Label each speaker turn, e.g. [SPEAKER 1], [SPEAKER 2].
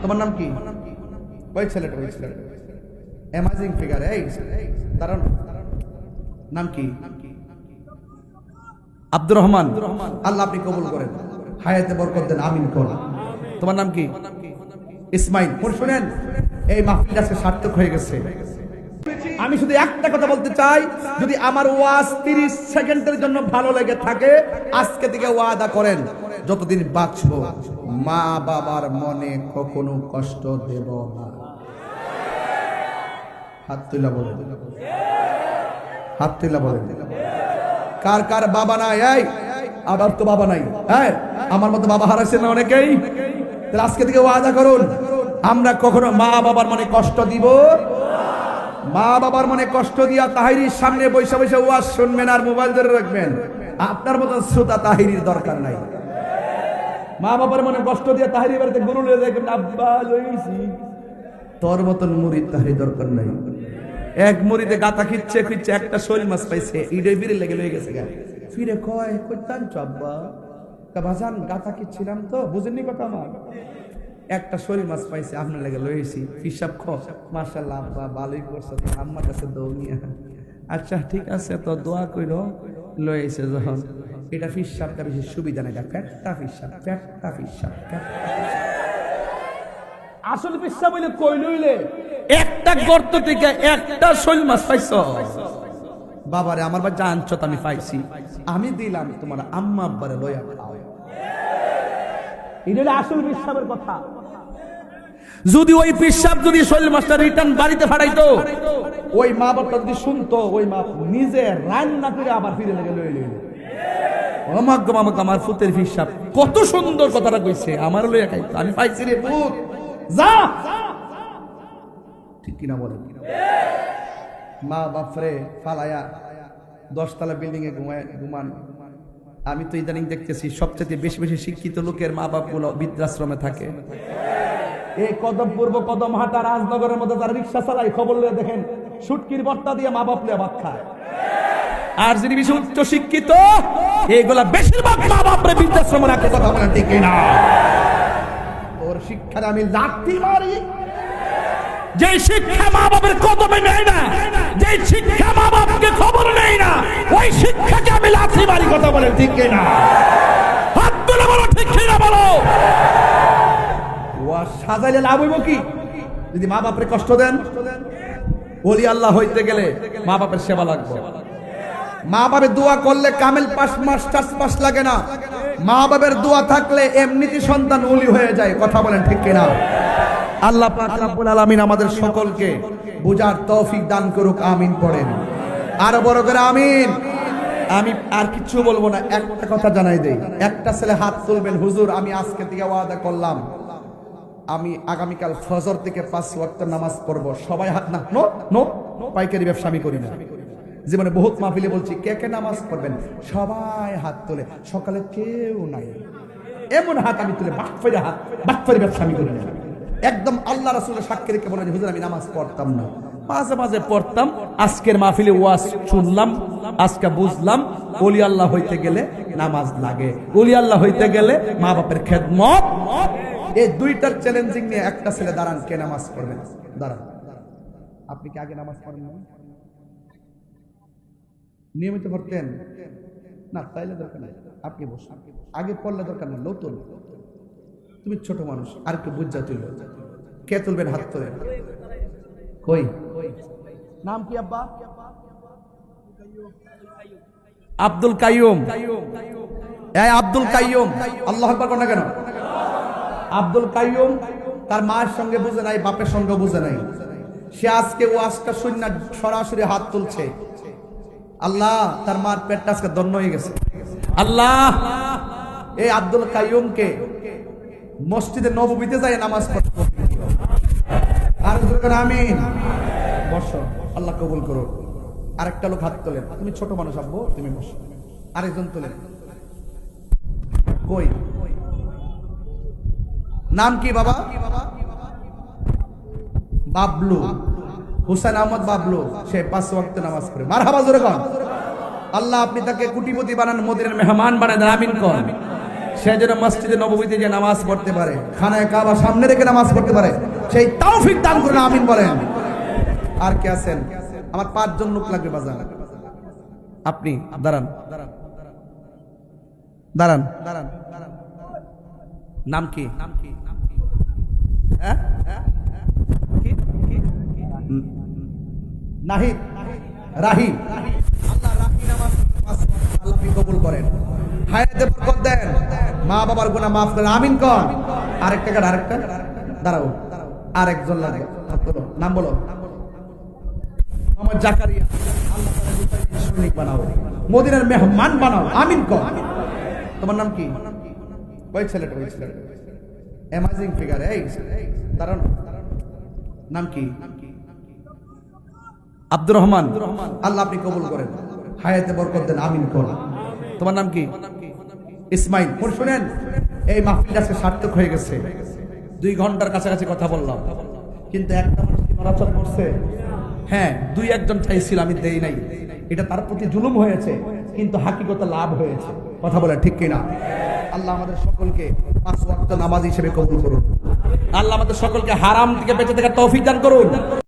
[SPEAKER 1] তোমার নাম কি? ওই ছেলেটা অ্যামাজিং ফিগার। এই দাঁড়ান, নাম কি? আব্দুর রহমান। আল্লাহ আপনি কবুল করেন, হায়াতে বরকত দেন, আমিন করুন। তোমার নাম কি? ইসমাইল। শুনেন, এই মাহফিলটা আজকে সার্থক হয়ে গেছে। আমি শুধু একটা কথা বলতে চাই, যদি আমার ওয়াজ 30 সেকেন্ডের জন্য ভালো লেগে থাকে, আজকে থেকে ওয়াদা করেন যতদিন বাঁচবো মা বাবার মনে কখনো কষ্ট দেব না। হাত তুলা বলেন, হাত তুলা বলেন। কার কার বাবা নাই? এই আবার তো বাবা নাই। হ্যাঁ, আমার মতো বাবা হারাইছেন না অনেকেই। তাহলে আজকে থেকে ওয়াদা করুন, আমরা কখনো মা বাবার মনে কষ্ট দিব। মা বাবার মনে কষ্ট দিয়া তাহিরির সামনে বসে বসে ওয়াজ শুনবেন আর মোবাইল ধরে রাখবেন। আপনার মতো শ্রোতা তাহিরির দরকার নাই। মা বাবার মনে কষ্ট দিয়া তাহিরি বাড়িতে গরু লয়ে দেখবেন, আব্বা লইছি। তোর মতন মুরিদ তাহিরি দরকার নাই। এক মুরিদে গাতা খিচ্ছে খিচ্ছে একটা শৈল মাছ পাইছে, ইডে বিড়ে লেগে লয়ে গেছে গা। ফিরে কয় কইতান আব্বা তা বাজান গাতা খিচ্ছিলাম তো, বুঝেননি কথা আমার। একটা শৈল মাছ পাইছে, আপনার লেগে লয়েছি। হিসাব খ, মাশাআল্লাহ আব্বা ভালোই করছে, আম্মার কাছে দৌড়িয়া। আচ্ছা ঠিক আছে, তো দোয়া কইরো। লয়েছে যখন, এটা ফিসাবটা বেশি সুবিধা নাই, ফ্যাটটা ফিসাব, ফ্যাটটা ফিসাব। আসল ফিসাব হইলে কই লইলে একটা গর্ত থেকে একটা শৈল মাছ পাইছ। বাবারে আমার বা জানছ আমি পাইছি, আমি দিলাম, তোমার আম্মা আব্বারে লইয়া খাও। এটা আসল ফিসাবের কথা। যদি ওই পিসাব যদি শৈল মাছটা রিটার্ন বাড়িতে ফাটাইতো, ওই মা বাপটা যদি শুনতো, ওই মা নিজে রান্না করে আবার ফিরে লেগে লয়ে লইল। আমার ফুতের পিসাব কত সুন্দর কথাটা কইছে, আমার লইয়া খাইতো, আমি পাইছি রে পুত, যা। ঠিক কিনা বলেন? মা বাপরে ফালায়া 10 তলা বিল্ডিং এ ঘুমান। আমি তো ইদানিং দেখতেছি সবচেয়ে বেশি বেশি শিক্ষিত লোকের মা বাপ গুলো বৃদ্ধাশ্রমে থাকে। এই কদম পূর্ব কদম হাটা রাজনগরের মধ্যে তারা রিক্সা চালায়, খবর লিয়ে দেখেন সুটকির বর্তা দিয়ে মা বাপ লিয়ে ভাত খায়। আর যিনি বেশি উচ্চ শিক্ষিত, এইগুলা বেশিরভাগ মা বাপরে বৃদ্ধাশ্রমে রাখে। কথা বলেন ঠিক না? ওর শিক্ষার আমি লাঠি মারি। যে শিক্ষা মা বাপের কদমে নেয় না, যে শিক্ষা মা বাপকে খবর নেয় না, ওই শিক্ষাকে আমি লাঠি মারি। কথা বলেন ঠিক না? হাত তুলে বলো ঠিক না বলো। সাজাইলে লাভ হইব কি যদি মা বাপের কষ্ট দেন? ওলি আল্লাহ হইতে গেলে মা বাপের সেবা লাগবে। মা বাপের দোয়া করলে কামেল পাস মাস্টার্স পাস লাগে না। মা বাপের দোয়া থাকলে এমনিতে সন্তান ওলি হয়ে যায়। কথা বলেন ঠিক কিনা? আল্লাহ পাক রব্বুল আলামিন আমাদের সকলকে বুঝার তৌফিক দান করুক। আমিন পড়েন, আরো বড় করে আমিন। আমি আর কিছু বলবো না, একটা কথা জানাই দেই। একটা ছেলে হাত তুলবেন, হুজুর আমি আজকে থেকে ওয়াদা করলাম আমি আগামীকাল ফজর থেকে 5 ওয়াক্ত নামাজ পড়বো। সবাই হাত না, নো নো, পাইকারি ব্যবসা আমি করি না। জীবনে বহুত মাহফিলে বলছি কে কে নামাজ পড়বেন, সবাই হাত তোলে। সকালে কেউ নাই, এমন হাত আমি তুলে বাটফারি হাত, বাটফারি ব্যবসা আমি করি না। একদম আল্লাহ রাসূলের সাক্ষী রেখে বলেন, হুজুর আমি নামাজ পড়তাম না, মাঝে মাঝে পড়তাম। আজকের মাহফিলে ওয়াজ শুনলাম, আজকে বুঝলাম ওলি আল্লাহ হইতে গেলে নামাজ লাগে। ওলি আল্লাহ হইতে গেলে মা বাপের খেদমত। এই দুইটার চ্যালেঞ্জিং নিয়ে একটা ছেলে দাঁড়ান, কে নামাজ পড়বেন? দাঁড়ান। আপনি কি আগে নামাজ পড়েন না? নিয়মিত পড়তেন না? তাইলে দরকার নাই, আপনি বসুন। আগে পড়লে দরকার নাই, নতুন তুমি ছোট মানুষ, আর একটু বুঝা তুলবে। কে তুলবেন? হাত তোলেন। কই নাম কি আব্বা? আব্দুল কাইয়ুম। এই আব্দুল কাইয়ুম, আল্লাহু আকবার কোন না কেন? আব্দুল কাইয়ুম তার মায়ের সঙ্গে বুঝে নাই, বাপের সঙ্গে বুঝে নাই। সে আজকে ওয়াজটা শুনে সরাসরি হাত তুলছে। আল্লাহ, তার মার পেটটা আজকে দন্ন হয়ে গেছে। আল্লাহ, এই আব্দুল কাইয়ুমকে মসজিদে নববীতে যায় নামাজ পড়তে। আর আমিন। বসো, আল্লাহ কবুল করো। আরেকটা লোক হাত তোলেন। তুমি ছোট মানুষ আব্বু, তুমি বসো। আরেকজন তোলেন। কই নাম কি বাবা? বাবলু, হুসেন আহমদ বাবলু। সে 5 ওয়াক্ত নামাজ পড়ে। মারহাবা জোরে কর। আল্লাহ আপনি তাকে কোটিপতি বানান, মদিনার মেহমান বানান। আমিন কর। সে যেন মসজিদে নববীতে যে নামাজ পড়তে পারে, খানায় কাবা সামনে রেখে নামাজ পড়তে পারে, সেই তৌফিক দান করুন, আমিন বলেন। আর কে আছেন? আমার 5 জন লোক লাগবে বাজার। আপনি দাঁড়ান দাঁড়ান দাঁড়ান। নাম কি? হ্যাঁ নাহিদ, রাহি। আল্লাহ রাহি নামাজ আল্লাহ কবুল করেন, হায়াতে বরকত দেন, মা বাবার গুনাহ মাফ করেন, আমিন কর। আরেকটা দাঁড়াও, আরেকজন লাগে, নাম বলো। মোহাম্মদ জাকারিয়া, আল্লাহ তাআলা সৈনিক বানাও, মদিনার মেহমান বানাও, আমিন কর। তোমার নাম কি? ওই ছেলেটা অ্যামেজিং ফিগার। এই দাঁড়ান, নাম কি? আব্দুর রহমান। আল্লাহ আপনি কবুল করেন, হায়াতে বরকত দেন, আমিন কর। তোমার নাম কি? ইসমাইল। শুনেন, এই মাহফিলটা আজকে সার্থক হয়ে গেছে। 2 ঘন্টার কাছাকাছি কথা বললাম, কিন্তু একটা মানুষ কি নড়াচড়া করছে? হ্যাঁ, 2-1 জন চাইছিল, আমি দেই নাই। এটা তার প্রতি জুলুম হয়েছে, কিন্তু হাকিকতে লাভ হয়েছে। কথা বলে ঠিক কিনা? আল্লাহ আমাদের সকলকে 5 ওয়াক্ত নামাজ হিসেবে কবুল করুন। আল্লাহ আমাদের সকলকে হারাম থেকে বেঁচে থাকার তৌফিক দান করুন।